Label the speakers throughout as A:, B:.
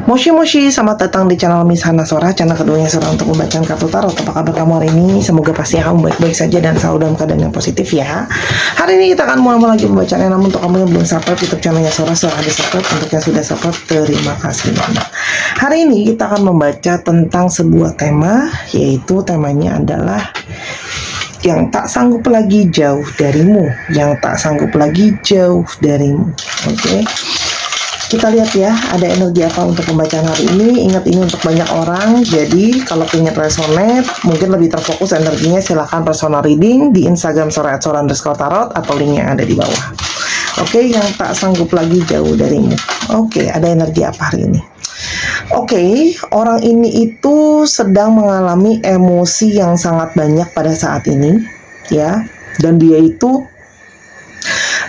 A: Moshi Moshi, selamat datang di channel Miss Hana Sora, channel keduanya Sora untuk membacaan kartu tarot. Apa kabar kamu hari ini? Semoga pasti kamu baik-baik saja dan selalu dalam keadaan yang positif ya. Hari ini kita akan mulai lagi pembacaannya, namun untuk kamu yang belum subscribe YouTube channelnya Sora, silahkan di subscribe. Untuk yang sudah subscribe, terima kasih banyak. Hari ini kita akan membaca tentang sebuah tema, yaitu temanya adalah yang tak sanggup lagi jauh darimu, yang tak sanggup lagi jauh darimu. Oke. Kita lihat ya, ada energi apa untuk pembacaan hari ini. Ingat, ini untuk banyak orang, jadi kalau ingin resonate, mungkin lebih terfokus energinya, silahkan personal reading di Instagram Sora_tarot atau link yang ada di bawah. Oke, yang tak sanggup lagi jauh darimu. Oke, ada energi apa hari ini? Oke, orang ini itu sedang mengalami emosi yang sangat banyak pada saat ini, ya, dan dia itu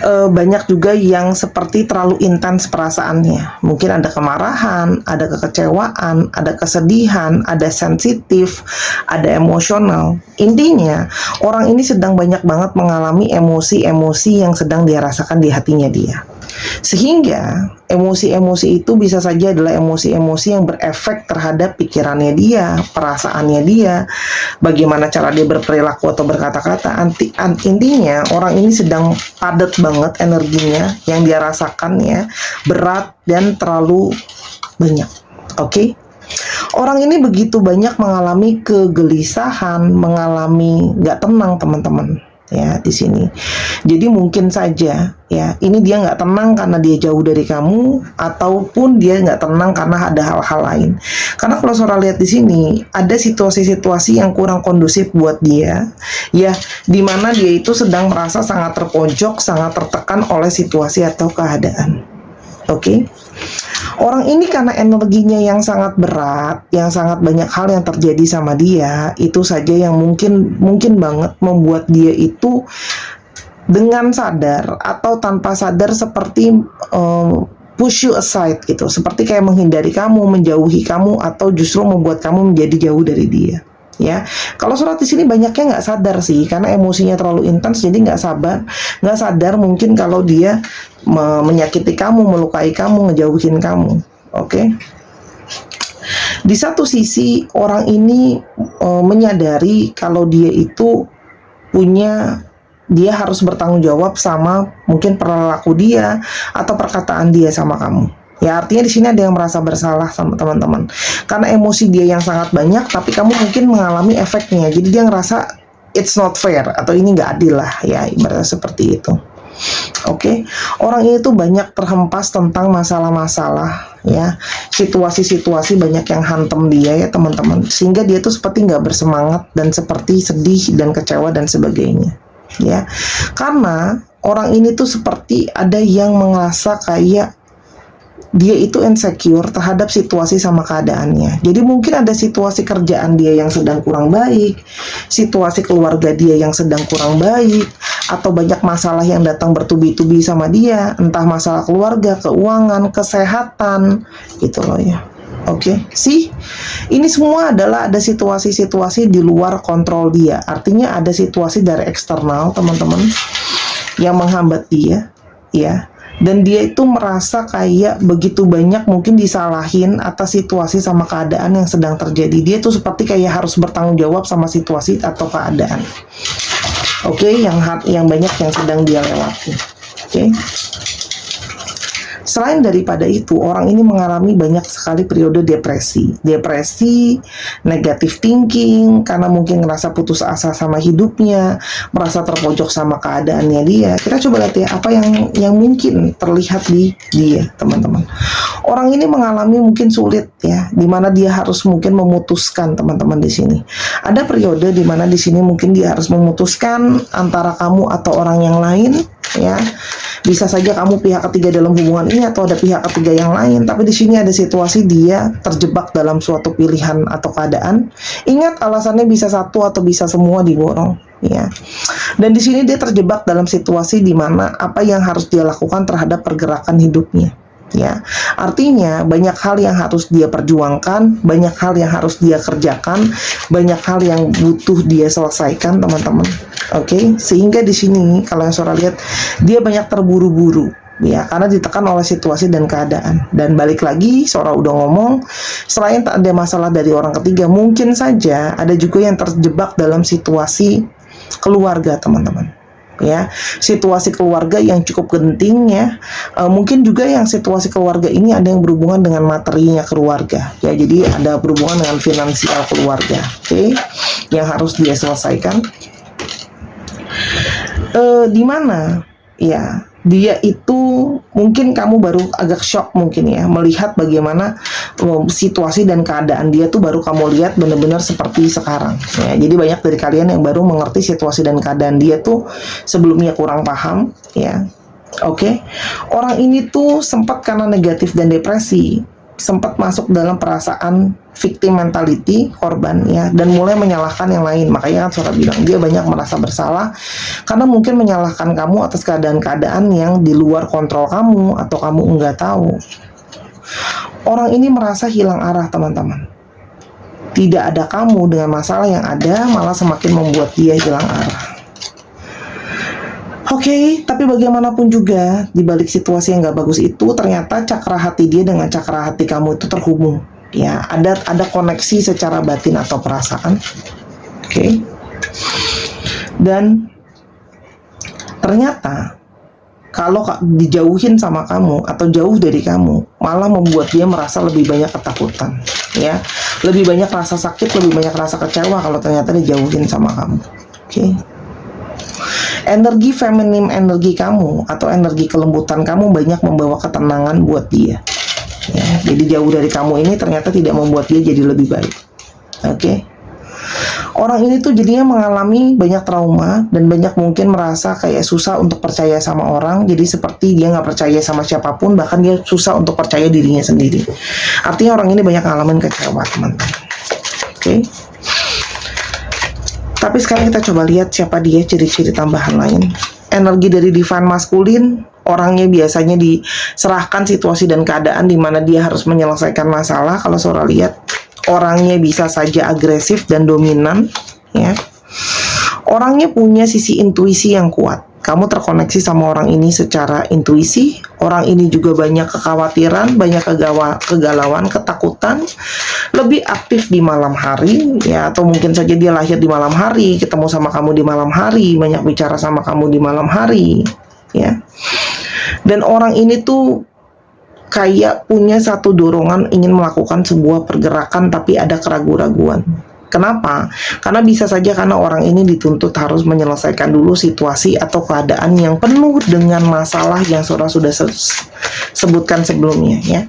A: banyak juga yang seperti terlalu intens perasaannya. Mungkin ada kemarahan, ada kekecewaan, ada kesedihan, ada sensitif, ada emosional. Intinya, orang ini sedang banyak banget mengalami emosi-emosi yang sedang dia rasakan di hatinya dia. Sehingga emosi-emosi itu bisa saja adalah emosi-emosi yang berefek terhadap pikirannya dia, perasaannya dia, bagaimana cara dia berperilaku atau berkata-kata. Intinya orang ini sedang padat banget energinya yang dia rasakan ya, berat dan terlalu banyak. Oke? Orang ini begitu banyak mengalami kegelisahan, mengalami nggak tenang teman-teman. Ya, di sini. Jadi mungkin saja ya, ini dia nggak tenang karena dia jauh dari kamu, ataupun dia nggak tenang karena ada hal-hal lain. Karena kalau Sora lihat di sini ada situasi-situasi yang kurang kondusif buat dia, ya, dimana dia itu sedang merasa sangat terpojok, sangat tertekan oleh situasi atau keadaan. Oke. Orang ini karena energinya yang sangat berat, yang sangat banyak hal yang terjadi sama dia, itu saja yang mungkin banget membuat dia itu dengan sadar atau tanpa sadar seperti push you aside gitu, seperti kayak menghindari kamu, menjauhi kamu, atau justru membuat kamu menjadi jauh dari dia. Ya, kalau surat di sini banyaknya nggak sadar sih, karena emosinya terlalu intens, jadi nggak sadar mungkin kalau dia menyakiti kamu, melukai kamu, ngejauhin kamu. Oke. Di satu sisi orang ini menyadari kalau dia itu dia harus bertanggung jawab sama mungkin perilaku dia atau perkataan dia sama kamu. Ya, artinya di sini ada yang merasa bersalah sama teman-teman. Karena emosi dia yang sangat banyak, tapi kamu mungkin mengalami efeknya. Jadi dia ngerasa it's not fair atau ini nggak adil lah, ya, ibaratnya seperti itu. Oke, orang ini tuh banyak terhempas tentang masalah-masalah, ya, situasi-situasi banyak yang hantam dia ya teman-teman, sehingga dia tuh seperti nggak bersemangat dan seperti sedih dan kecewa dan sebagainya, ya. Karena orang ini tuh seperti ada yang merasa kayak dia itu insecure terhadap situasi sama keadaannya. Jadi mungkin ada situasi kerjaan dia yang sedang kurang baik, situasi keluarga dia yang sedang kurang baik, atau banyak masalah yang datang bertubi-tubi sama dia, entah masalah keluarga, keuangan, kesehatan, gitu loh ya. Oke, sih, ini semua adalah ada situasi-situasi di luar kontrol dia. Artinya ada situasi dari eksternal, teman-teman, yang menghambat dia, ya. Dan dia itu merasa kayak begitu banyak mungkin disalahin atas situasi sama keadaan yang sedang terjadi. Dia tuh seperti kayak harus bertanggung jawab sama situasi atau keadaan. Oke, yang banyak yang sedang dia lewati. Oke. Selain daripada itu, orang ini mengalami banyak sekali periode depresi, negative thinking, karena mungkin ngerasa putus asa sama hidupnya, merasa terpojok sama keadaannya dia. Kita coba lihat ya, apa yang mungkin terlihat di dia, teman-teman. Orang ini mengalami mungkin sulit ya, dimana dia harus mungkin memutuskan, teman-teman di sini. Ada periode dimana di sini mungkin dia harus memutuskan antara kamu atau orang yang lain, ya. Bisa saja kamu pihak ketiga dalam hubungan ini atau ada pihak ketiga yang lain, tapi di sini ada situasi dia terjebak dalam suatu pilihan atau keadaan. Ingat, alasannya bisa satu atau bisa semua diborong, ya. Dan di sini dia terjebak dalam situasi di mana apa yang harus dia lakukan terhadap pergerakan hidupnya. Ya, artinya banyak hal yang harus dia perjuangkan, banyak hal yang harus dia kerjakan, banyak hal yang butuh dia selesaikan, teman-teman. Oke, sehingga di sini kalau yang Sora lihat dia banyak terburu-buru, ya, karena ditekan oleh situasi dan keadaan. Dan balik lagi, Sora udah ngomong, selain tak ada masalah dari orang ketiga, mungkin saja ada juga yang terjebak dalam situasi keluarga, teman-teman. Ya, situasi keluarga yang cukup genting ya. Mungkin juga yang situasi keluarga ini ada yang berhubungan dengan materinya keluarga. Ya, jadi ada berhubungan dengan finansial keluarga. Oke, yang harus dia selesaikan. Di mana? Ya, dia itu mungkin kamu baru agak shock mungkin ya melihat bagaimana situasi dan keadaan dia tuh baru kamu lihat benar-benar seperti sekarang ya. Jadi banyak dari kalian yang baru mengerti situasi dan keadaan dia tuh sebelumnya kurang paham ya. Oke. Orang ini tuh sempat karena negatif dan depresi, sempat masuk dalam perasaan victim mentality, korban ya, dan mulai menyalahkan yang lain. Makanya kan Sora bilang dia banyak merasa bersalah karena mungkin menyalahkan kamu atas keadaan-keadaan yang di luar kontrol kamu atau kamu enggak tahu. Orang ini merasa hilang arah, teman-teman. Tidak ada kamu dengan masalah yang ada malah semakin membuat dia hilang arah. Oke, tapi bagaimanapun juga di balik situasi yang gak bagus itu ternyata cakra hati dia dengan cakra hati kamu itu terhubung. Ya, ada koneksi secara batin atau perasaan. Oke. Dan ternyata kalau dijauhin sama kamu atau jauh dari kamu malah membuat dia merasa lebih banyak ketakutan, ya. Lebih banyak rasa sakit, lebih banyak rasa kecewa kalau ternyata dijauhin sama kamu. Oke. Energi feminim, energi kamu atau energi kelembutan kamu banyak membawa ketenangan buat dia. Ya, jadi jauh dari kamu ini ternyata tidak membuat dia jadi lebih baik. Oke. Orang ini tuh jadinya mengalami banyak trauma dan banyak mungkin merasa kayak susah untuk percaya sama orang. Jadi seperti dia nggak percaya sama siapapun, bahkan dia susah untuk percaya dirinya sendiri. Artinya orang ini banyak ngalamin kecewa, teman-teman. Oke. Tapi sekarang kita coba lihat siapa dia, ciri-ciri tambahan lain. Energi dari divine maskulin, orangnya biasanya diserahkan situasi dan keadaan di mana dia harus menyelesaikan masalah. Kalau Sora lihat, orangnya bisa saja agresif dan dominan, ya. Orangnya punya sisi intuisi yang kuat. Kamu terkoneksi sama orang ini secara intuisi. Orang ini juga banyak kekhawatiran, banyak kegalauan, ketakutan. Lebih aktif di malam hari, ya, atau mungkin saja dia lahir di malam hari, ketemu sama kamu di malam hari, banyak bicara sama kamu di malam hari, ya. Dan orang ini tuh kayak punya satu dorongan ingin melakukan sebuah pergerakan tapi ada keraguan-raguan. Kenapa? Karena bisa saja karena orang ini dituntut harus menyelesaikan dulu situasi atau keadaan yang penuh dengan masalah yang Sora sudah sebutkan sebelumnya, ya.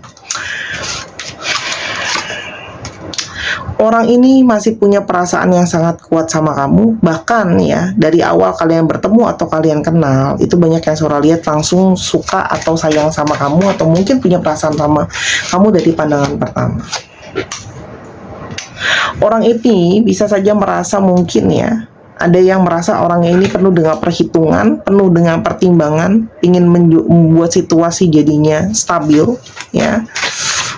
A: Orang ini masih punya perasaan yang sangat kuat sama kamu. Bahkan ya, dari awal kalian bertemu atau kalian kenal, itu banyak yang Sora lihat langsung suka atau sayang sama kamu, atau mungkin punya perasaan sama kamu dari pandangan pertama. Orang ini bisa saja merasa mungkin ya, ada yang merasa orangnya ini penuh dengan perhitungan, penuh dengan pertimbangan, ingin membuat situasi jadinya stabil, ya,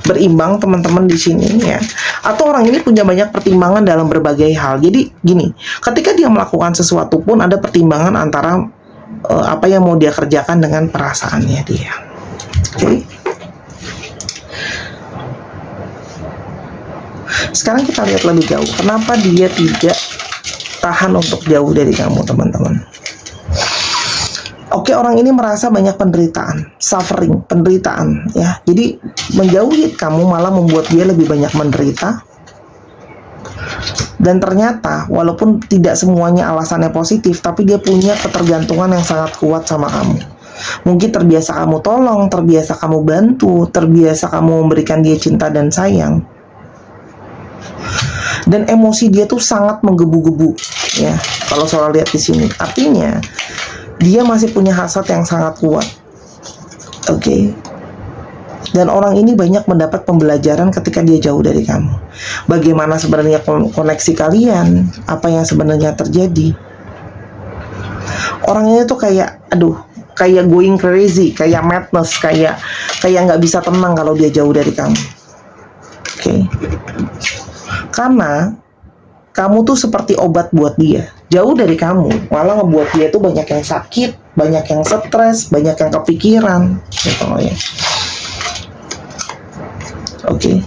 A: berimbang, teman-teman di sini, ya. Atau orang ini punya banyak pertimbangan dalam berbagai hal. Jadi gini, ketika dia melakukan sesuatu pun ada pertimbangan antara apa yang mau dia kerjakan dengan perasaannya dia. Oke. Sekarang kita lihat lebih jauh. Kenapa dia tidak tahan untuk jauh dari kamu, teman-teman? Oke, orang ini merasa banyak penderitaan, suffering, penderitaan, ya. Jadi menjauhi kamu malah membuat dia lebih banyak menderita. Dan ternyata walaupun tidak semuanya alasannya positif, tapi dia punya ketergantungan yang sangat kuat sama kamu. Mungkin terbiasa kamu tolong, terbiasa kamu bantu, terbiasa kamu memberikan dia cinta dan sayang. Dan emosi dia tuh sangat menggebu-gebu, ya. Kalau Sora lihat di sini, artinya dia masih punya hasrat yang sangat kuat. Oke. Dan orang ini banyak mendapat pembelajaran ketika dia jauh dari kamu. Bagaimana sebenarnya koneksi kalian, apa yang sebenarnya terjadi. Orangnya tuh kayak, kayak going crazy, kayak madness, kayak nggak bisa tenang kalau dia jauh dari kamu. Oke. Karena kamu tuh seperti obat buat dia. Jauh dari kamu malah ngebuat dia tuh banyak yang sakit, banyak yang stres, banyak yang kepikiran, gitu loh ya. Oke.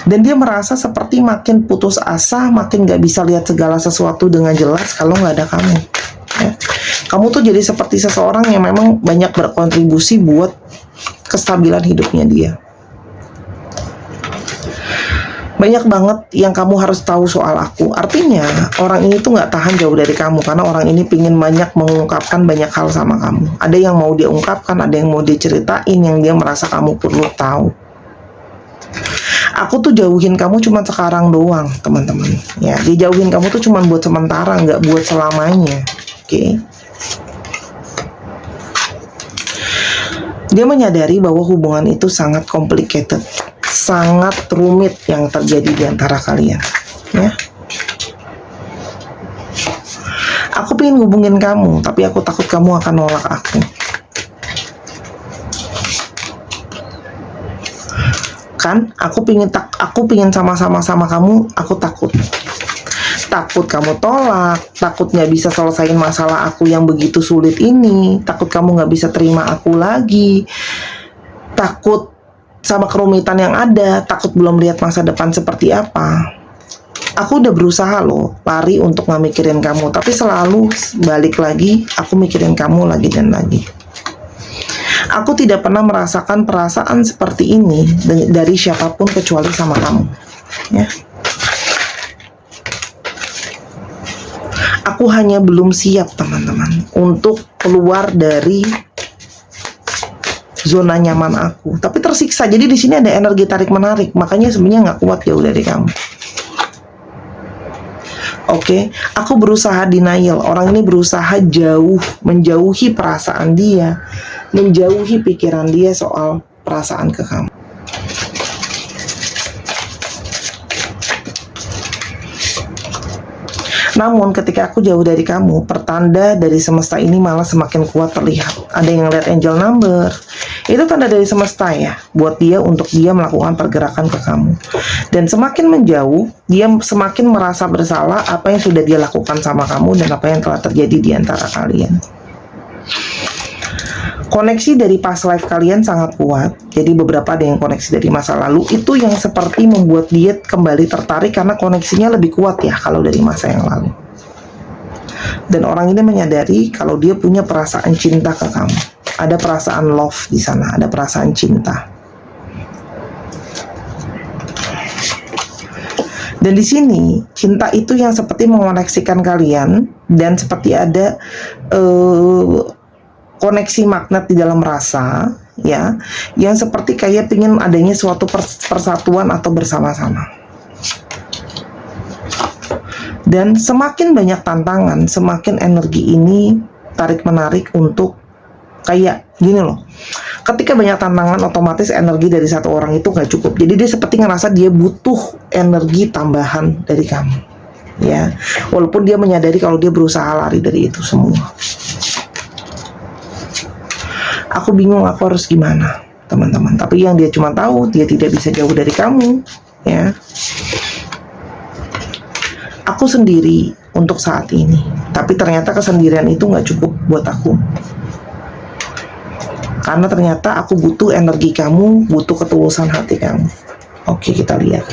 A: Dan dia merasa seperti makin putus asa, makin gak bisa lihat segala sesuatu dengan jelas kalau gak ada kamu. Ya. Kamu tuh jadi seperti seseorang yang memang banyak berkontribusi buat kestabilan hidupnya dia. Banyak banget yang kamu harus tahu soal aku. Artinya orang ini tuh gak tahan jauh dari kamu, karena orang ini pingin banyak mengungkapkan banyak hal sama kamu. Ada yang mau dia ungkapkan, ada yang mau dia ceritain, yang dia merasa kamu perlu tahu. Aku tuh jauhin kamu cuma sekarang doang, teman-teman. Ya, dia jauhin kamu tuh cuma buat sementara, nggak buat selamanya. Oke. Dia menyadari bahwa hubungan itu sangat complicated, sangat rumit yang terjadi di antara kalian. Ya. Aku pengen hubungin kamu, tapi aku takut kamu akan nolak aku. Kan, aku pingin sama-sama sama kamu, aku takut kamu tolak, takut nggak bisa selesaiin masalah aku yang begitu sulit ini, takut kamu nggak bisa terima aku lagi, takut sama kerumitan yang ada, takut belum lihat masa depan seperti apa. Aku udah berusaha loh lari untuk nggak mikirin kamu, tapi selalu balik lagi, aku mikirin kamu lagi dan lagi. Aku tidak pernah merasakan perasaan seperti ini dari siapapun kecuali sama kamu. Ya. Aku hanya belum siap, teman-teman, untuk keluar dari zona nyaman aku. Tapi tersiksa. Jadi di sini ada energi tarik menarik. Makanya sebenarnya nggak kuat jauh dari kamu. Oke, aku berusaha denial. Orang ini berusaha menjauhi perasaan dia, menjauhi pikiran dia soal perasaan ke kamu. Namun ketika aku jauh dari kamu, pertanda dari semesta ini malah semakin kuat terlihat. Ada yang lihat angel number. Itu tanda dari semesta ya, buat dia untuk dia melakukan pergerakan ke kamu. Dan semakin menjauh, dia semakin merasa bersalah apa yang sudah dia lakukan sama kamu dan apa yang telah terjadi di antara kalian. Koneksi dari past life kalian sangat kuat. Jadi beberapa ada yang koneksi dari masa lalu. Itu yang seperti membuat dia kembali tertarik karena koneksinya lebih kuat ya kalau dari masa yang lalu. Dan orang ini menyadari kalau dia punya perasaan cinta ke kamu. Ada perasaan love di sana, ada perasaan cinta. Dan di sini cinta itu yang seperti mengoneksikan kalian dan seperti ada koneksi magnet di dalam rasa, ya, yang seperti kayak pingin adanya suatu persatuan atau bersama-sama. Dan semakin banyak tantangan, semakin energi ini tarik-menarik untuk kayak gini loh. Ketika banyak tantangan, otomatis energi dari satu orang itu nggak cukup. Jadi dia seperti ngerasa dia butuh energi tambahan dari kamu, ya. Walaupun dia menyadari kalau dia berusaha lari dari itu semua. Aku bingung aku harus gimana, teman-teman. Tapi yang dia cuma tahu, dia tidak bisa jauh dari kamu, ya. Aku sendiri untuk saat ini. Tapi ternyata kesendirian itu nggak cukup buat aku. Karena ternyata aku butuh energi kamu, butuh ketulusan hati kamu. Oke, kita lihat.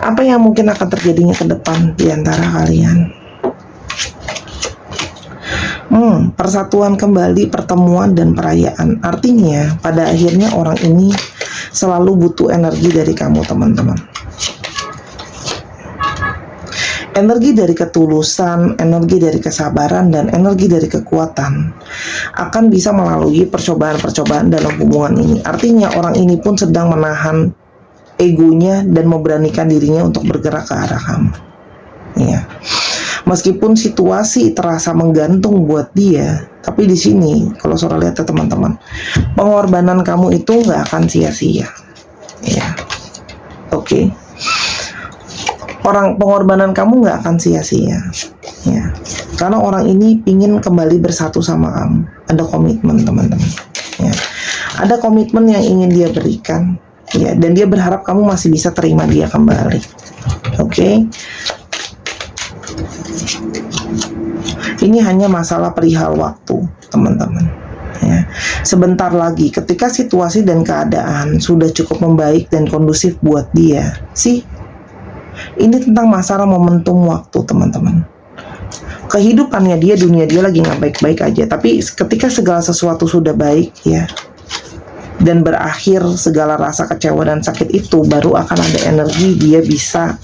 A: Apa yang mungkin akan terjadinya ke depan di antara kalian? Persatuan kembali, pertemuan dan perayaan. Artinya pada akhirnya orang ini selalu butuh energi dari kamu, teman-teman. Energi dari ketulusan, energi dari kesabaran, dan energi dari kekuatan akan bisa melalui percobaan-percobaan dalam hubungan ini. Artinya orang ini pun sedang menahan egonya dan memberanikan dirinya untuk bergerak ke arah kamu. Ya. Meskipun situasi terasa menggantung buat dia, tapi di sini kalau Sora lihat ya teman-teman, pengorbanan kamu itu nggak akan sia-sia, ya. Oke. Pengorbanan kamu nggak akan sia-sia, ya. Karena orang ini ingin kembali bersatu sama kamu. Ada komitmen, teman-teman, ya. Ada komitmen yang ingin dia berikan, ya. Dan dia berharap kamu masih bisa terima dia kembali. Oke. Ini hanya masalah perihal waktu, teman-teman. Ya. Sebentar lagi, ketika situasi dan keadaan sudah cukup membaik dan kondusif buat dia, ini tentang masalah momentum waktu, teman-teman. Kehidupannya dia, dunia dia lagi nggak baik-baik aja. Tapi ketika segala sesuatu sudah baik, ya, dan berakhir segala rasa kecewa dan sakit itu, baru akan ada energi dia bisa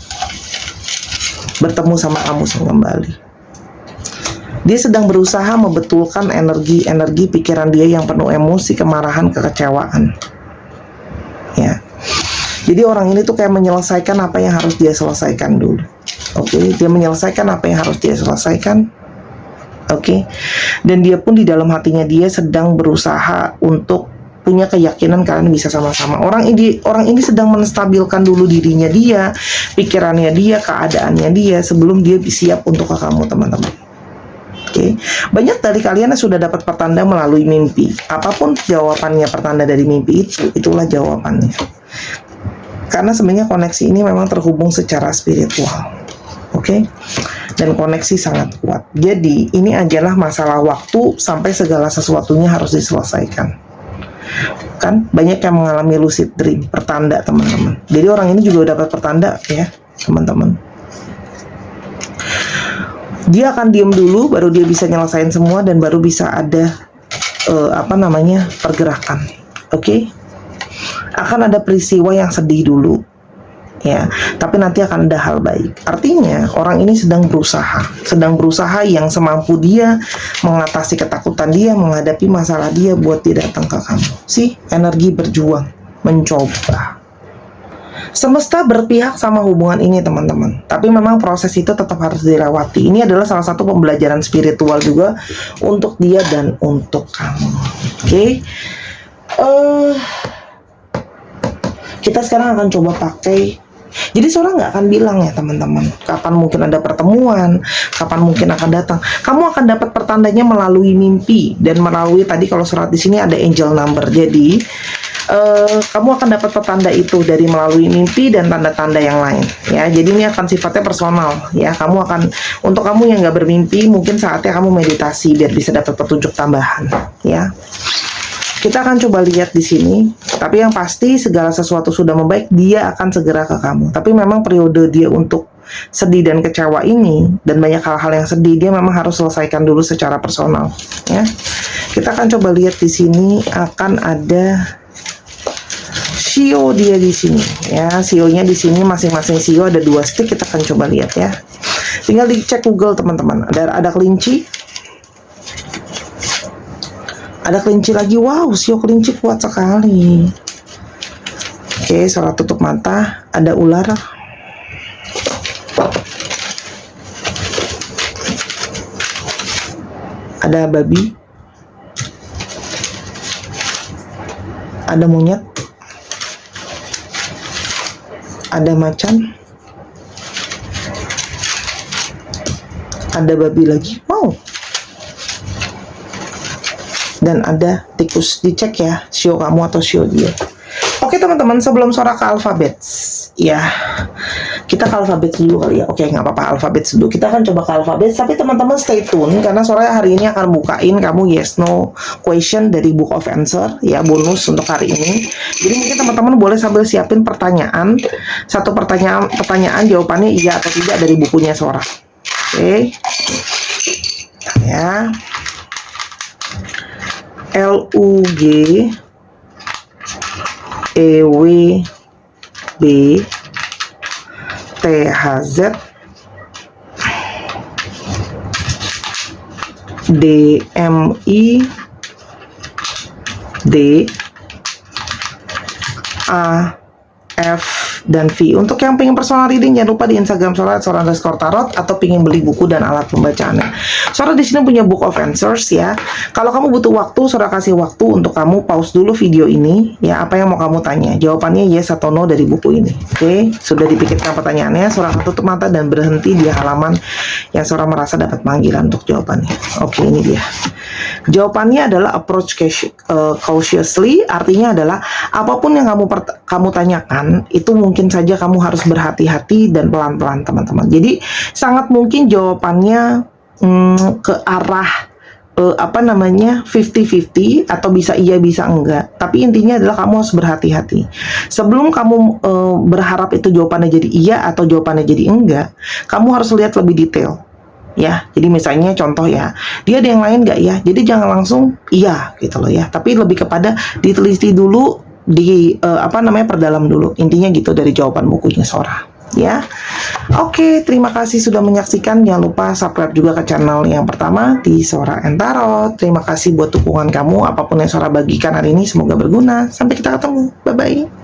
A: bertemu sama kamu kembali. Dia sedang berusaha membetulkan energi pikiran dia yang penuh emosi, kemarahan, kekecewaan. Ya. Jadi orang ini tuh kayak menyelesaikan apa yang harus dia selesaikan dulu. Oke, dia menyelesaikan apa yang harus dia selesaikan. Oke. Dan dia pun di dalam hatinya dia sedang berusaha untuk punya keyakinan kalian bisa sama-sama. Orang ini sedang menstabilkan dulu dirinya dia, pikirannya dia, keadaannya dia sebelum dia siap untuk ke kamu, teman-teman. Oke. Banyak dari kalian yang sudah dapat pertanda melalui mimpi. Apapun jawabannya pertanda dari mimpi itu, itulah jawabannya. Karena sebenarnya koneksi ini memang terhubung secara spiritual. Oke. Dan koneksi sangat kuat. Jadi, ini adalah masalah waktu sampai segala sesuatunya harus diselesaikan. Kan banyak yang mengalami lucid dream, pertanda, teman-teman. Jadi orang ini juga dapat pertanda, ya, teman-teman. Dia akan diam dulu, baru dia bisa nyelesain semua dan baru bisa ada pergerakan. Oke? Akan ada peristiwa yang sedih dulu, ya. Tapi nanti akan ada hal baik. Artinya orang ini sedang berusaha yang semampu dia mengatasi ketakutan dia, menghadapi masalah dia buat dia datang ke kamu. Energi berjuang, mencoba. Semesta berpihak sama hubungan ini, teman-teman. Tapi memang proses itu tetap harus dilewati. Ini adalah salah satu pembelajaran spiritual juga untuk dia dan untuk kamu. Oke? Kita sekarang akan coba pakai. Jadi seorang nggak akan bilang ya, teman-teman, kapan mungkin ada pertemuan, kapan mungkin akan datang. Kamu akan dapat pertandanya melalui mimpi dan melalui tadi kalau surat di sini ada angel number. Jadi kamu akan dapat petanda itu dari melalui mimpi dan tanda-tanda yang lain, ya. Jadi ini akan sifatnya personal, ya. Kamu akan, untuk kamu yang nggak bermimpi, mungkin saatnya kamu meditasi biar bisa dapat petunjuk tambahan, ya. Kita akan coba lihat di sini. Tapi yang pasti segala sesuatu sudah membaik, dia akan segera ke kamu. Tapi memang periode dia untuk sedih dan kecewa ini dan banyak hal-hal yang sedih, dia memang harus selesaikan dulu secara personal, ya. Kita akan coba lihat di sini akan ada Shio dia di sini, ya. Shio-nya di sini masing-masing Shio ada 2 stick. Kita akan coba lihat, ya. Tinggal dicek Google, teman-teman. Ada kelinci. Ada kelinci lagi. Wow, Shio kelinci kuat sekali. Oke, suara tutup mata. Ada ular. Ada babi. Ada monyet. Ada macan, ada babi lagi, wow, dan ada tikus. Dicek ya, Shio kamu atau Shio dia. Oke, teman-teman, sebelum suara ke alfabet, ya, kita ke alfabet dulu kali ya. Oke, nggak apa-apa, alfabet dulu. Kita akan coba ke alfabet, tapi teman-teman stay tune karena sore hari ini akan bukain kamu yes no question dari Book of Answer, ya, bonus untuk hari ini. Jadi mungkin teman-teman boleh sambil siapin pertanyaan, satu pertanyaan jawabannya iya atau tidak dari bukunya Sora. Oke, ya. LUG EWB THZ DMI D A F dan V. Untuk yang pengen personal reading, jangan lupa di Instagram Sora @sora_tarot atau pengen beli buku dan alat pembacaannya. Sora di sini punya Book of Answers, ya. Kalau kamu butuh waktu, Sora kasih waktu untuk kamu pause dulu video ini, ya. Apa yang mau kamu tanya? Jawabannya yes atau no dari buku ini. Oke, sudah dipikirkan pertanyaannya, Sora akan tutup mata dan berhenti di halaman yang Sora merasa dapat panggilan untuk jawabannya. Oke, ini dia. Jawabannya adalah approach cautiously, artinya adalah apapun yang kamu tanyakan itu mungkin saja kamu harus berhati-hati dan pelan-pelan, teman-teman. Jadi sangat mungkin jawabannya ke arah 50-50 atau bisa iya bisa enggak. Tapi intinya adalah kamu harus berhati-hati. Sebelum kamu berharap itu jawabannya jadi iya atau jawabannya jadi enggak, kamu harus lihat lebih detail. Ya, jadi misalnya contoh ya, dia ada yang lain nggak ya? Jadi jangan langsung iya gitu loh ya. Tapi lebih kepada diteliti dulu, perdalam dulu. Intinya gitu dari jawaban bukunya Sora. Ya, oke, terima kasih sudah menyaksikan. Jangan lupa subscribe juga ke channel yang pertama di Sora and Tarot. Terima kasih buat dukungan kamu. Apapun yang Sora bagikan hari ini semoga berguna. Sampai kita ketemu. Bye bye.